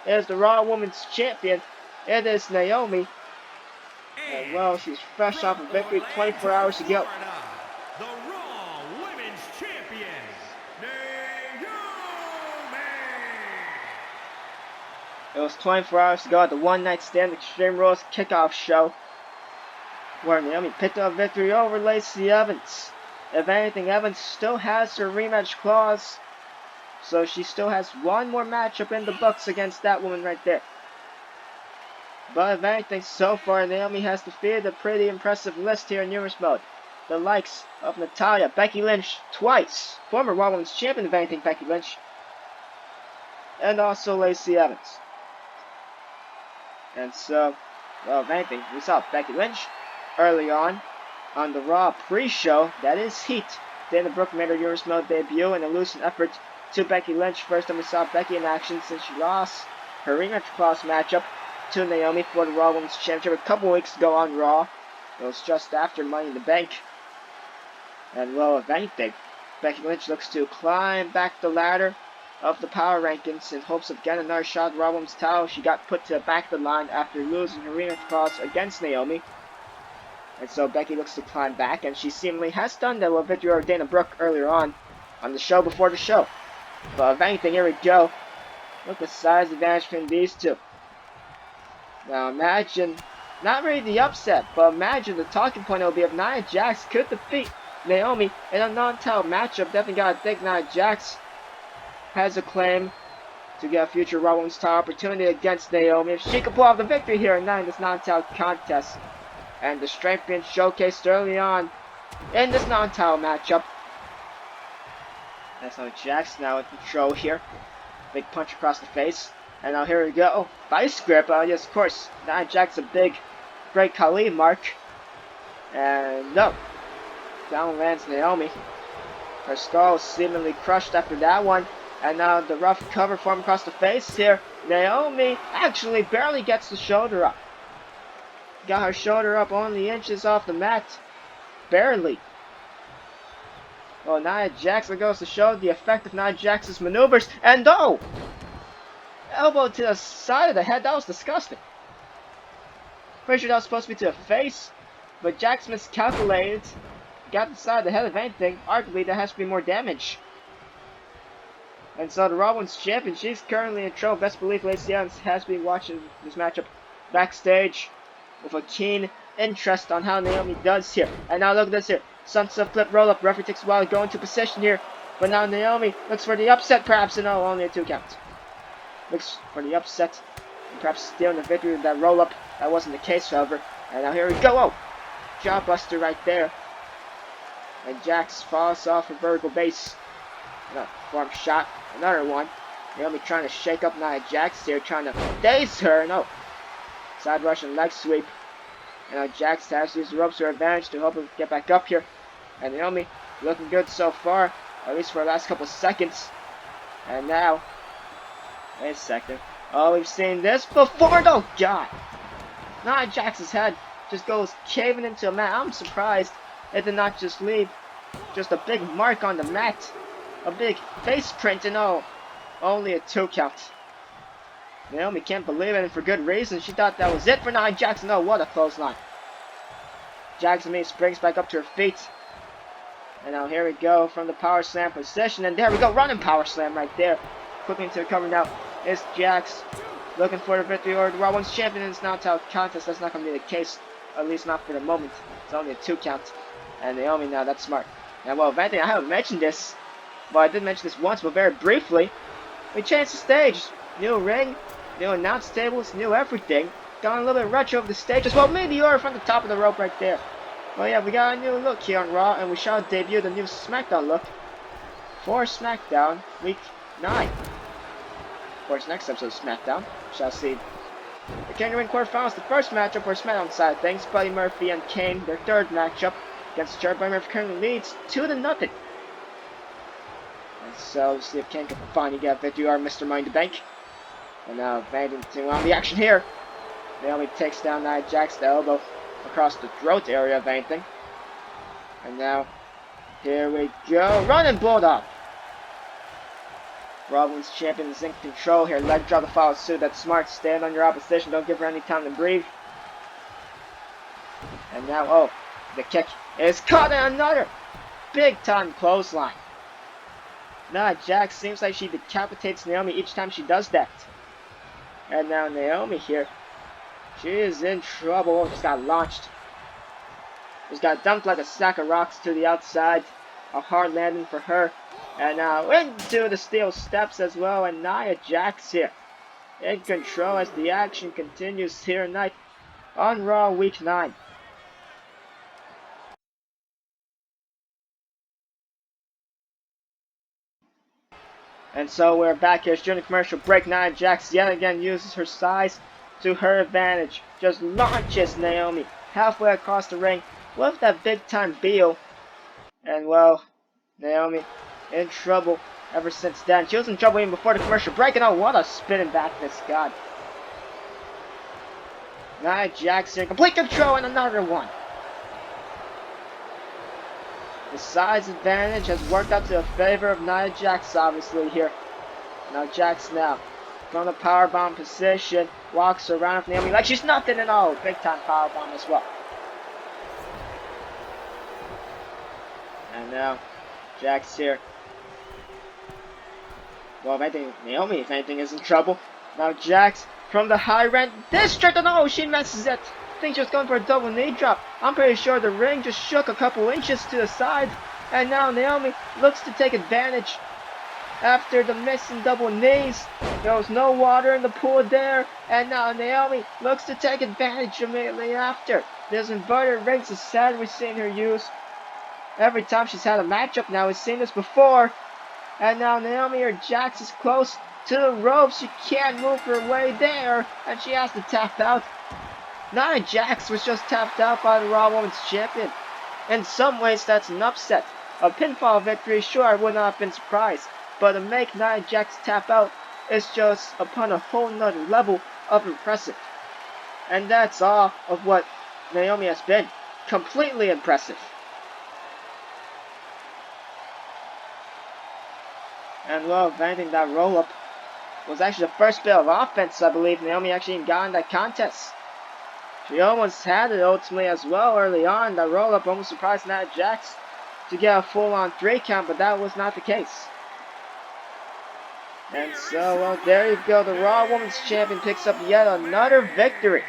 is the Raw Women's Champion. It is Naomi. And well, she's fresh off a victory 24 hours ago. The Raw Women's Champion, Naomi. It was 24 hours ago at the One Night Stand Extreme Rules kickoff show, where Naomi picked up victory over Lacey Evans. If anything, Evans still has her rematch clause, so she still has one more matchup in the books against that woman right there. But if anything, so far Naomi has defeated a pretty impressive list here in numerous mode. The likes of Natalya, Becky Lynch twice, former Raw Women's Champion if anything, Becky Lynch, and also Lacey Evans. And so, well, if anything, we saw Becky Lynch early on the Raw pre-show, that is Heat. Dana Brooke made her numerous mode debut in a losing effort to Becky Lynch. First time we saw Becky in action since she lost her rematch clause matchup to Naomi for the Raw Women's Championship a couple weeks ago on Raw. It was just after Money in the Bank. And well, if anything, Becky Lynch looks to climb back the ladder of the power rankings in hopes of getting another shot at Raw Women's title. She got put to the back of the line after losing her rematch clause against Naomi. And so Becky looks to climb back, and she seemingly has done that with victory over Dana Brooke earlier on the show before the show. But if anything, here we go. Look at the size advantage between these two. Now imagine, not really the upset, but imagine the talking point it will be if Nia Jax could defeat Naomi in a non-title matchup. Definitely gotta think Nia Jax has a claim to get a future Raw Women's title opportunity against Naomi if she could pull off the victory here in this non-title contest. And the strength being showcased early on in this non-title matchup. That's how Jax now in control here. Big punch across the face. And now here we go. Vice grip. Yes, of course. Nia Jax a big Great Khali mark. And no. Down lands Naomi. Her skull seemingly crushed after that one. And now the rough cover form across the face here. Naomi actually barely gets the shoulder up. Got her shoulder up only inches off the mat. Barely. Well, Nia Jax goes to show the effect of Nia Jax's maneuvers. And oh! Elbow to the side of the head. That was disgusting. Pretty sure that was supposed to be to the face. But Jax miscalculated. Got the side of the head of anything. Arguably, there has to be more damage. And so the Raw Women's Champion, she's currently in trouble. Best believe Lacey Evans has been watching this matchup backstage with a keen interest on how Naomi does here. And now look at this here. Sunset flip roll up. Referee takes a while to go into position here. But now Naomi looks for the upset perhaps. And no, only a 2 count. Looks for the upset. And perhaps stealing the victory with that roll up. That wasn't the case, however. And now here we go. Oh! Jawbuster right there. And Jax falls off a vertical base. Form shot. Another one. Naomi trying to shake up Nia Jax here, trying to daze her. No. Side Russian leg sweep. And now Jax has to use the ropes to her advantage to help her get back up here. And Naomi looking good so far, at least for the last couple seconds. And now, wait a second. Oh, we've seen this before. Oh, God. Nia Jax's head just goes caving into a mat. I'm surprised it did not just leave just a big mark on the mat. A big face print, and oh, only a 2 count. Naomi can't believe it, and for good reason. She thought that was it for Nia Jax. No, what a clothesline. Jax springs back up to her feet. And now here we go from the power slam position. And there we go, running power slam right there. Quickly to recover now is Jax. Looking for the victory or the Raw Women's Champion. It's not a contest. That's not going to be the case. At least not for the moment. It's only a 2 count. And Naomi now, that's smart. And well, Vanity, I haven't mentioned this. Well, I did mention this once, but very briefly. We changed the stage. New ring, new announce tables, new everything. Gone a little bit retro of the stage as well. Meteor from the top of the rope right there. Well, yeah, we got a new look here on Raw, and we shall debut the new SmackDown look for SmackDown Week 9. Of course, next episode of SmackDown, we shall see the King of the Ring quarterfinals, the first matchup for SmackDown side of things. Buddy Murphy and Kane, their third matchup against Jared. Buddy Murphy currently leads 2-0. And so, let's see if Kane can finally get a victory or Mr. Money in the Bank. And now, Vanity on the action here. Naomi takes down Nia Jax, the elbow across the throat area of anything. And now, here we go. Running Bulldog. Raw Women's Champion is in control here. Leg drop to follow suit. That's smart. Stand on your opposition. Don't give her any time to breathe. And now, oh, the kick is caught in another big time clothesline. Nia Jax seems like she decapitates Naomi each time she does that. And now Naomi here. She is in trouble. Just got launched. Just got dumped like a sack of rocks to the outside. A hard landing for her. And now into the steel steps as well. And Nia Jax here in control as the action continues here tonight on Raw Week 9. And so we're back here during the commercial break. Nia Jax yet again uses her size to her advantage. Just launches Naomi halfway across the ring with that big time Beal. And well, Naomi in trouble ever since then. She was in trouble even before the commercial break. And oh, what a spinning backness, God. Nia Jax in complete control and another one. The size advantage has worked out to the favor of Nia Jax, obviously, here. Now Jax now, from the powerbomb position, walks around with Naomi like she's nothing at all. Big time powerbomb as well. And now, Jax here. Well, if anything, Naomi, if anything, is in trouble. Now Jax from the high rent district. And oh, she messes it. I think she was going for a double knee drop. I'm pretty sure the ring just shook a couple inches to the side. And now Naomi looks to take advantage. After the missing double knees, there was no water in the pool there. And now Naomi looks to take advantage immediately after. This inverted rings is sad we've seen her use every time she's had a matchup now. We've seen this before. And now Naomi or Jax is close to the ropes. She can't move her way there. And she has to tap out. Nia Jax was just tapped out by the Raw Women's Champion. In some ways, that's an upset. A pinfall victory, sure, I would not have been surprised. But to make Nia Jax tap out is just upon a whole nother level of impressive. And that's all of what Naomi has been. Completely impressive. And well, if anything, that roll-up was actually the first bit of offense, I believe, Naomi actually got in that contest. She almost had it ultimately as well early on. That roll-up almost surprised Nia Jax to get a full-on 3 count, but that was not the case. And so, well, there you go. The Raw Women's Champion picks up yet another victory.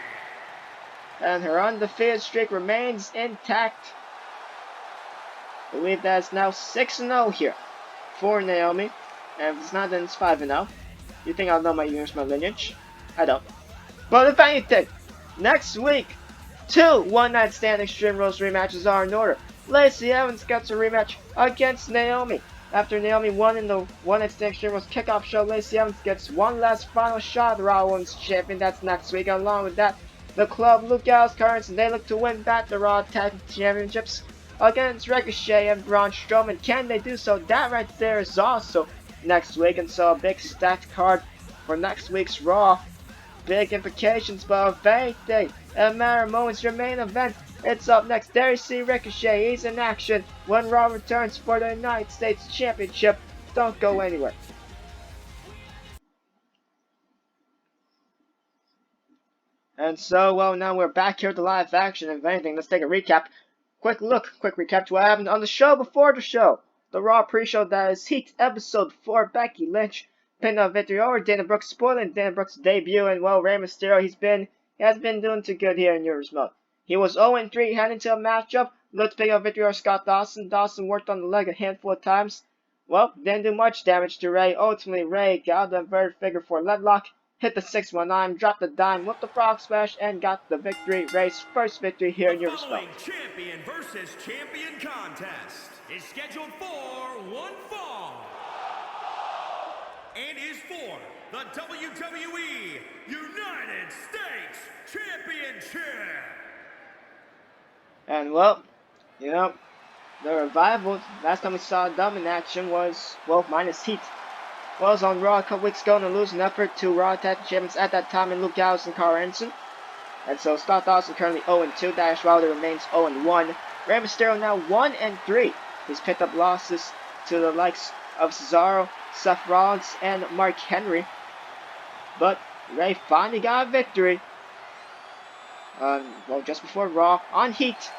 And her undefeated streak remains intact. I believe that's now 6-0 here for Naomi. And if it's not, then it's 5-0. You think I'll know my years, my lineage? I don't. But if anything, next week, 2 one-night stand Extreme Rules rematches are in order. Lacey Evans gets a rematch against Naomi. After Naomi won in the one extinction was kickoff show, Lacey Evans gets one last final shot at the Raw Women's Champion. That's next week. Along with that, the club Luke's Currents, they look to win back the Raw Tag Championships against Ricochet and Braun Strowman. Can they do so? That right there is also next week, and so a big stacked card for next week's Raw. Big implications, but if anything, in a matter of moments, your main event. It's up next. There you see Ricochet. He's in action when Raw returns for the United States Championship. Don't go anywhere. And so, well, now we're back here at the live action. If anything, let's take a recap. Quick recap to what happened on the show before the show. The Raw pre-show, that is Heat Episode 4. Becky Lynch pinned up victory over Dana Brooks, spoiling Dana Brooks' debut. And, well, Rey Mysterio, he has been doing too good here in Euros mode. He was 0-3 heading into a matchup. Looked to pick up victory over Scott Dawson. Dawson worked on the leg a handful of times. Well, didn't do much damage to Rey. Ultimately, Rey got the inverted figure 4 leg lock, hit the 619, dropped the dime with the frog splash, and got the victory. Rey's first victory here in Euros mode. The following champion versus champion contest is scheduled for one fall and is for the WWE United States Championship. And, well, you know, the Revival, last time we saw them in action was, well, minus Heat. Was on Raw a couple weeks ago in a losing effort to Raw Tag Champions at that time in Luke Gallows and Carl Anderson. And so Scott Dawson currently 0-2, Dash Wilder remains 0-1. Rey Mysterio now 1-3. He's picked up losses to the likes of Cesaro, Seth Rollins, and Mark Henry. But Rey finally got a victory. Well, just before Raw on Heat.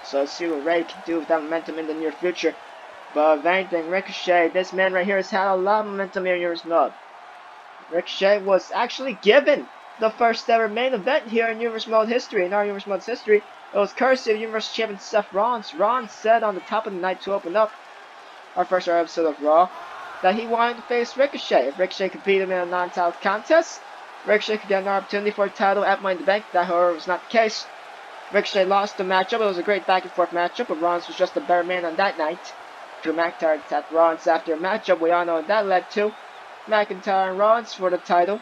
So let's see what Rey can do with that momentum in the near future. But if anything, Ricochet, this man right here has had a lot of momentum here in Euros mode. Ricochet was actually given the first ever main event here in Euros mode history, in our Euros mode's history. It was courtesy of Universal Champion Seth Rollins. Rollins said on the top of the night to open up our first episode of Raw that he wanted to face Ricochet. If Ricochet could beat him in a non-title contest, Ricochet could get an opportunity for a title at Money in the Bank. That, however, was not the case. Ricochet lost the matchup. It was a great back-and-forth matchup, but Rollins was just a better man on that night. Drew McIntyre attacked Rollins after a matchup. We all know what that led to. McIntyre and Rollins for the title,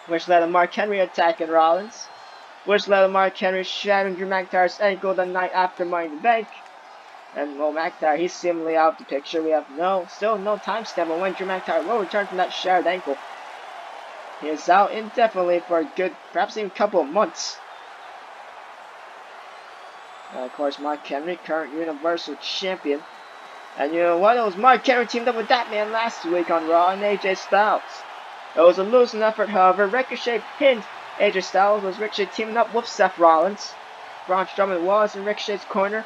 which led to Mark Henry attacking Rollins, which led to Mark Henry shattering Drew McIntyre's ankle the night after Money in the Bank. And, well, McIntyre, he's seemingly out of the picture. We have still no timestamp on when Drew McIntyre will return from that shattered ankle. He is out indefinitely for a good, perhaps even a couple of months. And of course, Mark Henry, current Universal Champion. And you know what? It was Mark Henry teamed up with that man last week on Raw and AJ Styles. It was a losing effort, however. Ricochet pinned AJ Styles. It was Ricochet teaming up with Seth Rollins. Braun Strowman was in Ricochet's corner.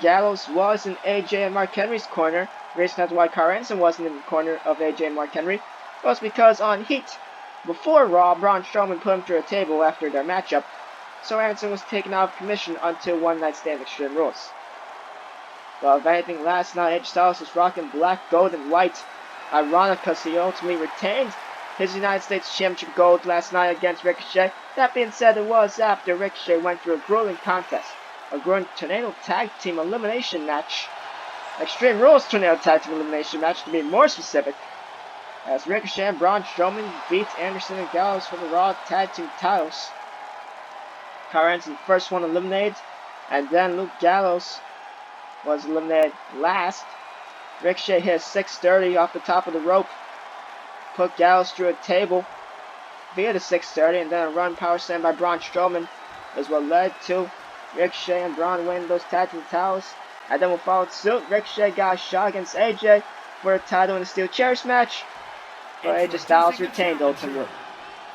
Gallows was in AJ and Mark Henry's corner. The reason that's why Carl Anderson wasn't in the corner of AJ and Mark Henry was because on Heat, before Raw, Braun Strowman put him through a table after their matchup. So Anderson was taken out of commission until One Night Stand Extreme Rules. Well, if anything, last night AJ Styles was rocking black, gold, and white. Ironic because he ultimately retained his United States Championship gold last night against Ricochet. That being said, it was after Ricochet went through a grueling contest. A grueling Tornado Tag Team Elimination match. Extreme Rules Tornado Tag Team Elimination match, to be more specific. As Ricochet and Braun Strowman beat Anderson and Gallows for the Raw Tag Team titles. Carl Anderson first one eliminated, and then Luke Gallows was eliminated last. Ricochet hit a 630 off the top of the rope, put Gallows through a table via the 630, and then a run power slam by Braun Strowman is what led to Ricochet and Braun winning those tag team titles. And then we followed suit. Ricochet got a shot against AJ for the title in the steel chairs match, but AJ Styles retained ultimately.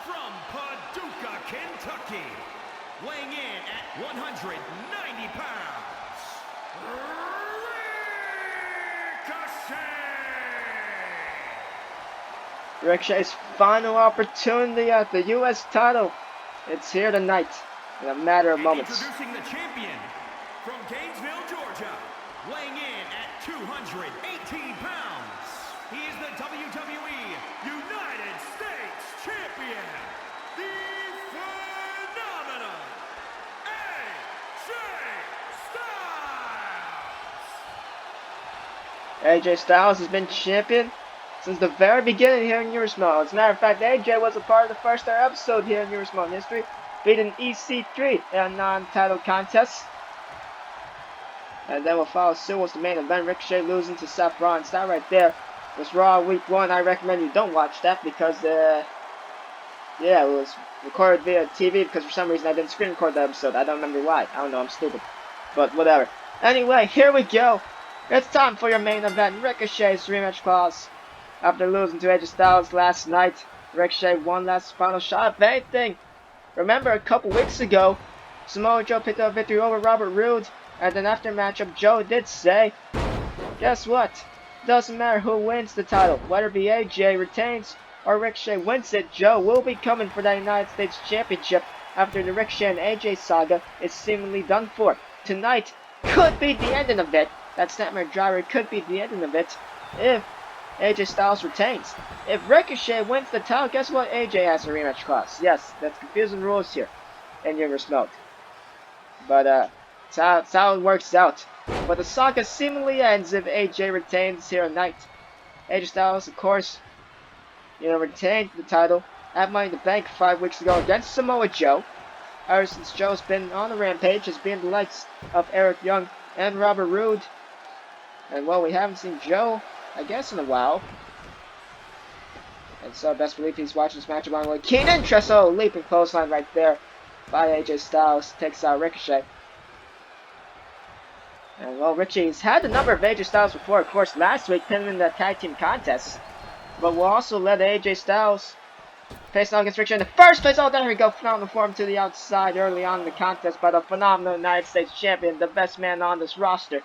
From Paducah, Kentucky, weighing in at 190 pounds, Ricochet! Ricochet's final opportunity at the U.S. title. It's here tonight in a matter of moments. Introducing the champion from Gainesville, Georgia, weighing in at 218 pounds. He is the WWE United States Champion, the phenomenal AJ Styles. AJ Styles has been champion since the very beginning here in Eurosmall. As a matter of fact, AJ was a part of the first episode here in Eurosmall history, beating EC3 in a non-title contest. And then we'll follow suit was the main event, Ricochet losing to Seth Rollins. That right there was Raw Week 1. I recommend you don't watch that because, yeah, it was recorded via TV because for some reason I didn't screen record that episode. I don't remember why. I don't know, I'm stupid. But whatever. Anyway, here we go. It's time for your main event, Ricochet's rematch clause. After losing to AJ Styles last night, Ricochet won last final shot of anything. Remember a couple weeks ago, Samoa Joe picked up a victory over Robert Roode, and then after matchup, Joe did say, guess what? Doesn't matter who wins the title, whether it be AJ retains or Ricochet wins it, Joe will be coming for the United States Championship after the Ricochet and AJ saga is seemingly done for. Tonight could be the ending of it. That Snapmare Driver could be the ending of it if AJ Styles retains. If Ricochet wins the title, guess what? AJ has a rematch clause. Yes, that's confusing rules here in Universe Mode. But that's how it works out. But the saga seemingly ends if AJ retains here tonight. AJ Styles, of course, retained the title at Money in the Bank 5 weeks ago against Samoa Joe. Ever since Joe's been on the rampage, has been the likes of Eric Young and Robert Roode. And well, we haven't seen Joe, I guess, in a while. And so best believe he's watching this match along with keen interest. Oh, leaping clothesline right there by AJ Styles. Takes out Ricochet. And well, Richie's had a number of AJ Styles before, of course, last week, pinning in the tag team contest. But we'll also let AJ Styles face off against Ricochet in the first place. Oh, there we go. Phenomenal form to the outside early on in the contest by the phenomenal United States champion, the best man on this roster.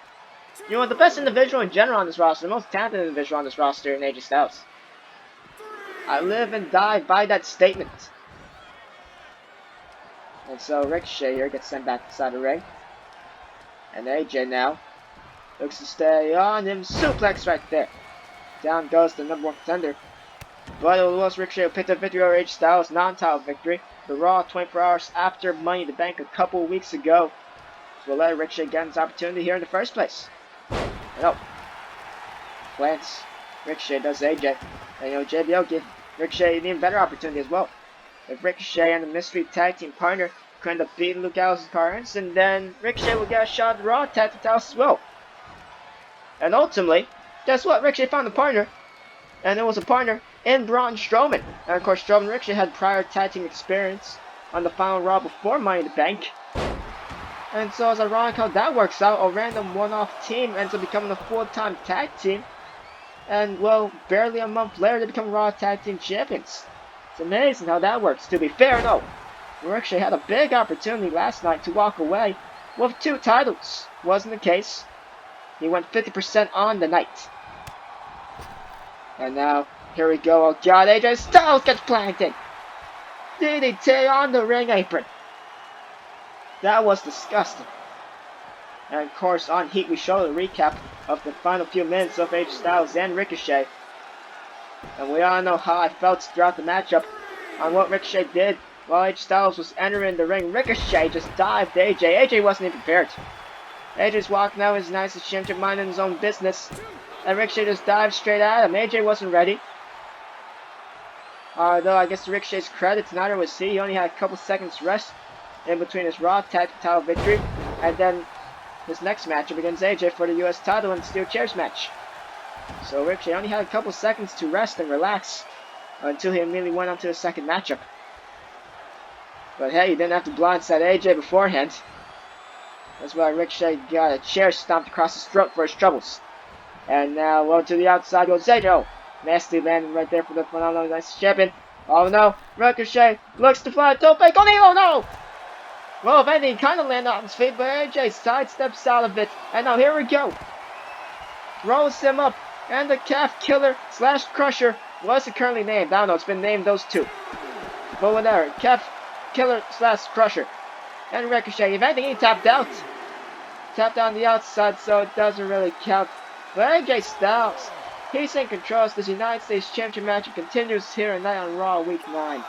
You know, the best individual in general on this roster, the most talented individual on this roster in AJ Styles. I live and die by that statement. And so Ricochet here gets sent back inside the ring. And AJ now looks to stay on him. Suplex right there. Down goes the number 1 contender. But it was Ricochet who picked up victory over AJ Styles, non-title victory. The Raw 24 hours after Money in the Bank a couple weeks ago. So we'll let Ricochet get his opportunity here in the first place. And oh, glance. Ricochet does AJ. And JBL give Ricochet an even better opportunity as well. If Ricochet and the mystery tag team partner could end up beating Luke Gallows' Carnes, and then Ricochet will get a shot at the Raw tag team titles as well. And ultimately, guess what? Ricochet found a partner, and it was a partner in Braun Strowman. And of course, Strowman and Ricochet had prior tag team experience on the final Raw before Money in the Bank. And so it's ironic how that works out. A random one-off team ends up becoming a full-time tag team. And, well, barely a month later, they become Raw Tag Team Champions. It's amazing how that works. To be fair, though, Ricochet had a big opportunity last night to walk away with 2 titles. Wasn't the case. He went 50% on the night. And now, here we go. Oh, God, AJ Styles gets planted. DDT on the ring apron. That was disgusting. And of course, on Heat, we show the recap of the final few minutes of AJ Styles and Ricochet. And we all know how I felt throughout the matchup on what Ricochet did while AJ Styles was entering the ring. Ricochet just dived AJ. AJ wasn't even prepared. AJ's walking out his nice championship, minding his own business. And Ricochet just dived straight at him. AJ wasn't ready. Although I guess to Ricochet's credit, neither was he. He only had a couple seconds rest in between his Raw Tag Team title victory and then his next matchup against AJ for the US title in the Steel Chairs match. So Ricochet only had a couple seconds to rest and relax until he immediately went on to his second matchup. But hey, he didn't have to blindside AJ beforehand. That's why Ricochet got a chair stomped across his throat for his troubles. And now, well, to the outside goes AJ. Oh, nasty landing right there for the phenomenal nice champion. Oh no, Ricochet looks to fly a tope. Oh no! Well, if anything, he kind of landed on his feet, but AJ sidesteps out of it. And now here we go. Rolls him up. And the calf killer slash crusher. What's it currently named? I don't know. It's been named those two. But whatever. Calf killer slash crusher. And Ricochet. If anything, he tapped out. Tapped on the outside, so it doesn't really count. But AJ Styles, he's in control as this United States Championship match continues here tonight on Raw Week 9.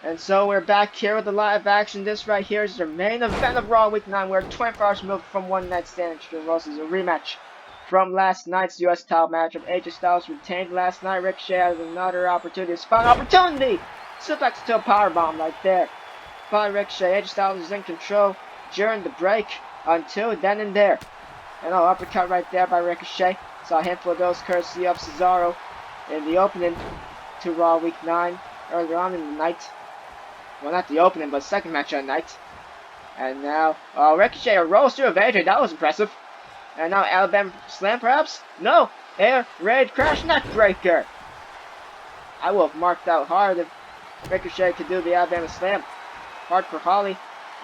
And so we're back here with the live action. This right here is the main event of Raw Week 9. We're 24 hours removed from one night stand. Extreme Rules is a rematch from last night's US title matchup. AJ Styles retained last night. Ricochet has another opportunity. Spot opportunity! Suplex to a powerbomb right there. By Ricochet, AJ Styles is in control during the break until then and there. And an uppercut right there by Ricochet. Saw a handful of those courtesy of Cesaro in the opening to Raw Week 9 earlier on in the night. Well, not the opening, but second match of the night. And now, Ricochet rolls through a AJ. That was impressive. And now Alabama Slam, perhaps? No! Air Raid Crash Neckbreaker! I will have marked out hard if Ricochet could do the Alabama Slam. Hardcore Holly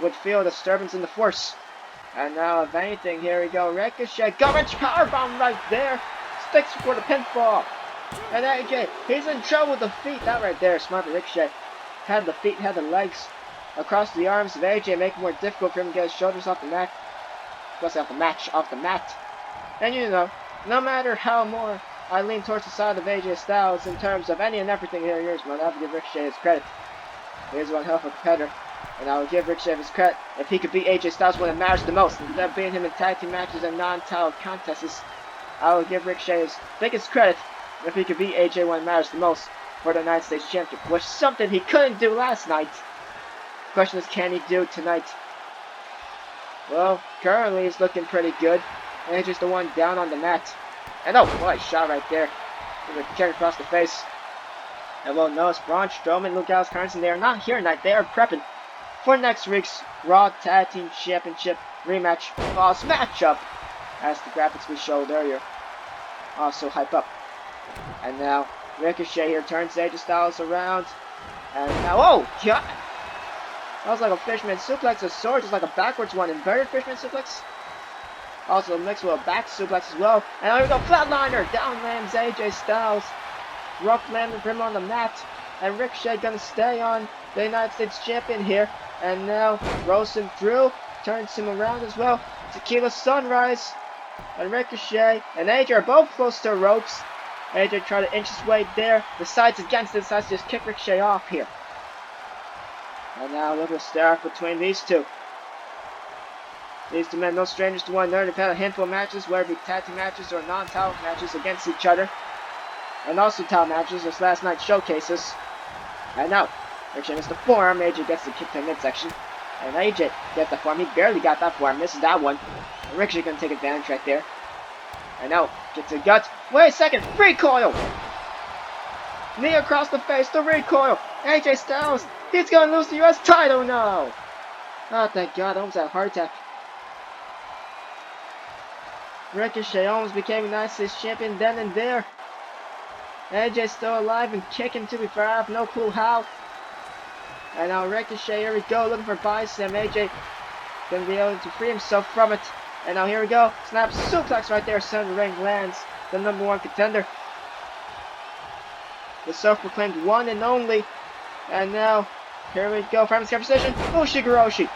would feel a disturbance in the force. And now, if anything, here we go. Ricochet, garbage powerbomb right there. Sticks for the pinfall. And AJ, he's in trouble with the feet. That right there, smart for Ricochet. Had the feet, had the legs across the arms of AJ, making it more difficult for him to get his shoulders off the mat. Off the mat. And you know, no matter how more I lean towards the side of AJ Styles in terms of any and everything here, here's one. I have to give Ricochet his credit. Here's one hell of a competitor. And I will give Ricochet his credit if he could beat AJ Styles when it matters the most. Instead of beating him in tag team matches and non-title contests, I will give Ricochet his biggest credit if he could beat AJ when it matters the most for the United States Championship, which is something he couldn't do last night. The question is, can he do tonight? Well, currently he's looking pretty good. AJ's the one down on the mat. And oh, what a shot right there. With a kick across the face. And well, notice Braun Strowman, Luke Gallows, Carlson, they are not here tonight. They are prepping for next week's Raw Tag Team Championship rematch boss matchup, as the graphics we showed earlier also hype up. And now Ricochet here turns AJ Styles around, and now, oh god, that was like a fisherman suplex, a sword, just like a backwards one, inverted fisherman suplex. Also mixed with a back suplex as well. And here we go, flatliner, down lands AJ Styles, rough landing for him on the mat, and Ricochet gonna stay on the United States Champion here. And now rolls him through, turns him around as well. Tequila Sunrise, and Ricochet and AJ are both close to the ropes. AJ tried to inch his way there. Decides against it, decides to just kick Ricochet off here. And now a little stare off between these two. These two men, no strangers to one another. They've had a handful of matches, whether it be tag team matches or non-title matches against each other. And also title matches, as last night's showcases. And now, Ricochet missed the forearm. AJ gets the kick to the midsection. And AJ gets the forearm. He barely got that forearm. Misses that one. And Ricochet gonna take advantage right there. And now, gets the guts. Wait a second. Recoil! Knee across the face. The recoil. AJ Styles. He's gonna lose the US title now. Oh, thank God. I almost had a heart attack. Ricochet almost became United States Champion then and there. AJ still alive and kicking, to be fair. I have no clue how. And now Ricochet, here we go, looking for bicep. AJ gonna be able to free himself from it. And now here we go. Snap suplex right there. Center ring lands the #1 contender. The self-proclaimed one and only. And now, here we go. Famous conversation. Ushigoroshi.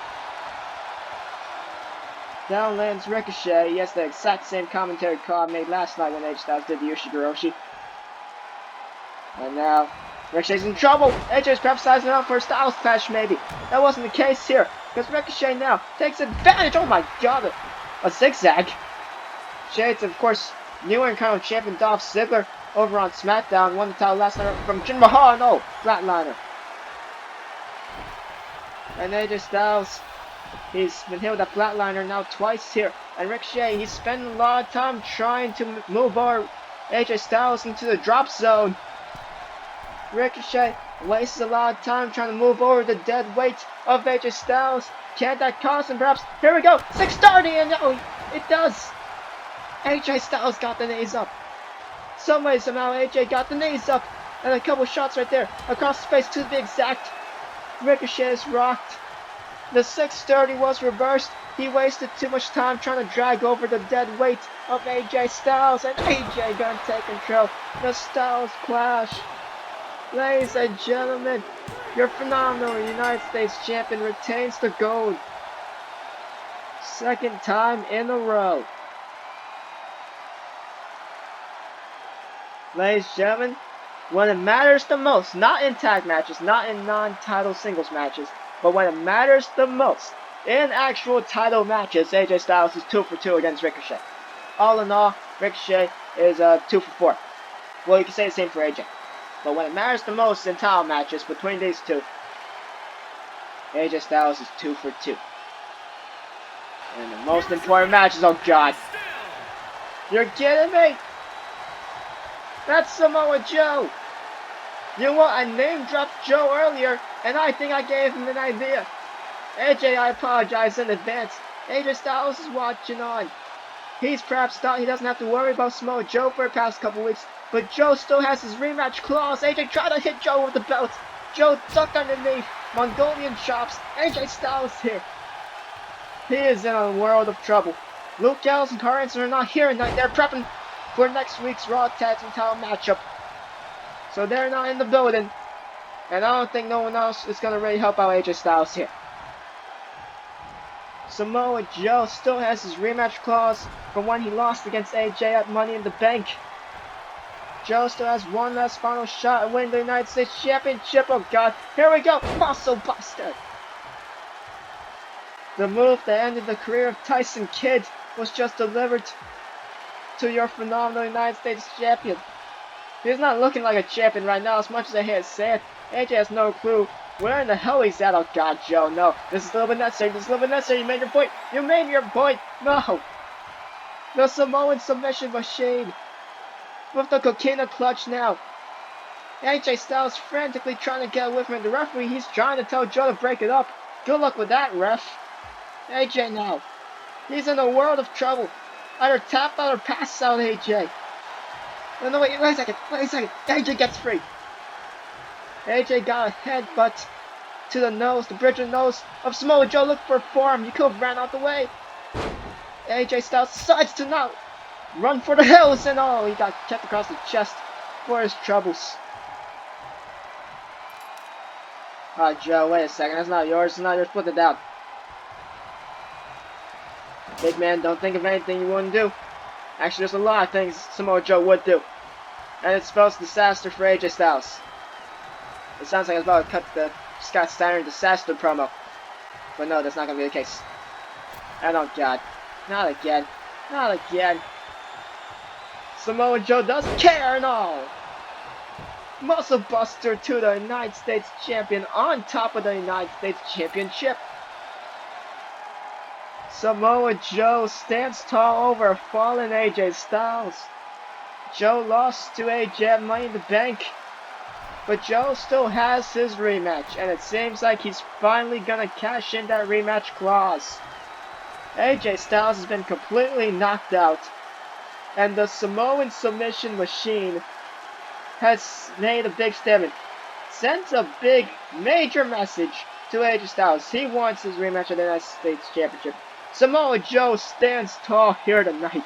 Down lands Ricochet. Yes, the exact same commentary call I made last night when AJ Styles did the Ushigoroshi. And now, Ricochet's in trouble. AJ's perhaps sizing up for a Styles clash, maybe. That wasn't the case here, because Ricochet now takes advantage. Oh my god, a zigzag. Shades, of course, new Intercontinental Champion Dolph Ziggler over on SmackDown. Won the title last night from Jinder Mahal. No, flatliner. And AJ Styles, he's been hit with a flatliner now twice here. And Ricochet, he's spending a lot of time trying to move over AJ Styles into the drop zone. Ricochet wastes a lot of time trying to move over the dead weight of AJ Styles. Can't that cost him perhaps? Here we go, 630, and no, it does. AJ Styles got the knees up. Some way, somehow, AJ got the knees up. And a couple shots right there, across the face to be exact. Ricochet is rocked. The 630 was reversed. He wasted too much time trying to drag over the dead weight of AJ Styles. And AJ gonna take control. The Styles clash. Ladies and gentlemen, your phenomenal United States Champion retains the gold. Second time in a row. Ladies and gentlemen, when it matters the most, not in tag matches, not in non-title singles matches, but when it matters the most, in actual title matches, AJ Styles is 2 for 2 against Ricochet. All in all, Ricochet is 2 for 4. Well, you can say the same for AJ. But when it matters the most in title matches between these two, AJ Styles is 2 for 2. And the most important matches, oh god. You're kidding me? That's Samoa Joe. You know what? I name dropped Joe earlier, and I think I gave him an idea. AJ, I apologize in advance. AJ Styles is watching on. He's perhaps thought he doesn't have to worry about Samoa Joe for the past couple weeks, but Joe still has his rematch clause. AJ tried to hit Joe with the belt. Joe ducked underneath. Mongolian chops. AJ Styles here. He is in a world of trouble. Luke Gallows and Carl Anderson are not here tonight. They're prepping for next week's Raw Tag Team title matchup. So they're not in the building. And I don't think no one else is going to really help out AJ Styles here. Samoa Joe still has his rematch clause from when he lost against AJ at Money in the Bank. Joe still has one last final shot at winning the United States Championship. Oh god, here we go, Muscle Buster! The move that ended the career of Tyson Kidd was just delivered to your phenomenal United States champion. He's not looking like a champion right now as much as I hate to say it. AJ has no clue where in the hell he's at. Oh god, Joe, no. This is a little bit necessary. This is a little bit necessary. You made your point. You made your point. No. The Samoan submission machine. With the coquina clutch now. AJ Styles frantically trying to get away from the referee. He's trying to tell Joe to break it up. Good luck with that, ref. AJ now. He's in a world of trouble. Either tap out or pass out, AJ. No, wait a second. AJ gets free. AJ got a headbutt to the nose, the bridge of the nose of Samoa Joe. Look for a forearm. You could have ran out the way. AJ Styles decides to now run for the hills, and oh, he got kicked across the chest for his troubles. Alright, Joe, wait a second. That's not yours. It's not yours. Put it down. Big man, don't think of anything you wouldn't do. Actually, there's a lot of things Samoa Joe would do. And it spells disaster for AJ Styles. It sounds like I was about to cut the Scott Steiner disaster promo. But no, that's not going to be the case. And oh god. Not again. Not again. Samoa Joe doesn't care, no! Muscle Buster to the United States Champion on top of the United States Championship. Samoa Joe stands tall over a fallen AJ Styles. Joe lost to AJ at Money in the Bank. But Joe still has his rematch, and it seems like he's finally gonna cash in that rematch clause. AJ Styles has been completely knocked out, and the Samoan submission machine has made a big statement. Sends a big, major message to AJ Styles. He wants his rematch at the United States Championship. Samoa Joe stands tall here tonight.